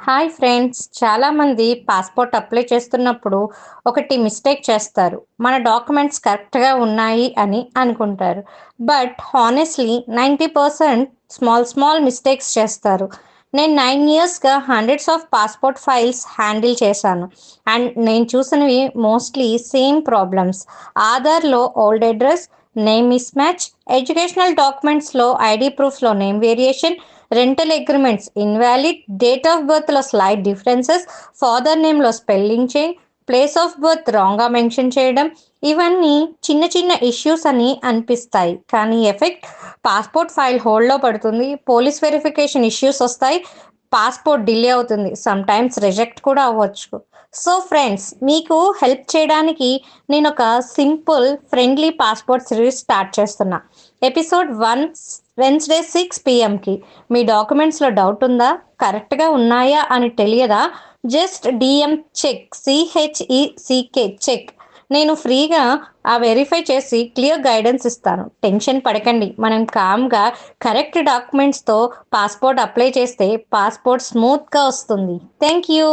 Hi friends, చాలామంది passport apply చేస్తున్నప్పుడు ఒకటి మిస్టేక్ చేస్తారు. మన డాక్యుమెంట్స్ కరెక్ట్గా ఉన్నాయి అని అనుకుంటారు. But honestly 90% small small mistakes చేస్తారు. నేను 9 ఇయర్స్గా hundreds of passport files handle చేశాను. అండ్ నేను చూసినవి మోస్ట్లీ సేమ్ ప్రాబ్లమ్స్. ఆధార్లో old address, name mismatch, educational డాక్యుమెంట్స్లో ఐడి ప్రూఫ్స్లో name variation, rental agreements invalid, date of బర్త్లో స్లైట్ డిఫరెన్సెస్, ఫాదర్ నేమ్లో spelling change, place of birth రాంగ్గా mention చేయడం. ఇవన్నీ చిన్న చిన్న ఇష్యూస్ అని అనిపిస్తాయి, కానీ ఎఫెక్ట్ పాస్పోర్ట్ ఫైల్ హోల్డ్లో పడుతుంది, పోలీస్ వెరిఫికేషన్ ఇష్యూస్ వస్తాయి, పాస్పోర్ట్ డిలే అవుతుంది, సమ్ టైమ్స్ రిజెక్ట్ కూడా అవ్వచ్చు. సో ఫ్రెండ్స్, మీకు హెల్ప్ చేయడానికి నేను ఒక simple friendly passport series start చేస్తున్నా. ఎపిసోడ్ 1, వెన్స్డే 6 PM మీ డాక్యుమెంట్స్లో డౌట్ ఉందా, కరెక్ట్గా ఉన్నాయా అని తెలియదా? Just DM check, C H E C K check. నేను ఫ్రీగా వెరిఫై చేసి క్లియర్ గైడెన్స్ ఇస్తాను. టెన్షన్ పడకండి, మనం కామ్గా కరెక్ట్ డాక్యుమెంట్స్తో పాస్పోర్ట్ అప్లై చేస్తే పాస్పోర్ట్ స్మూత్గా వస్తుంది. Thank you.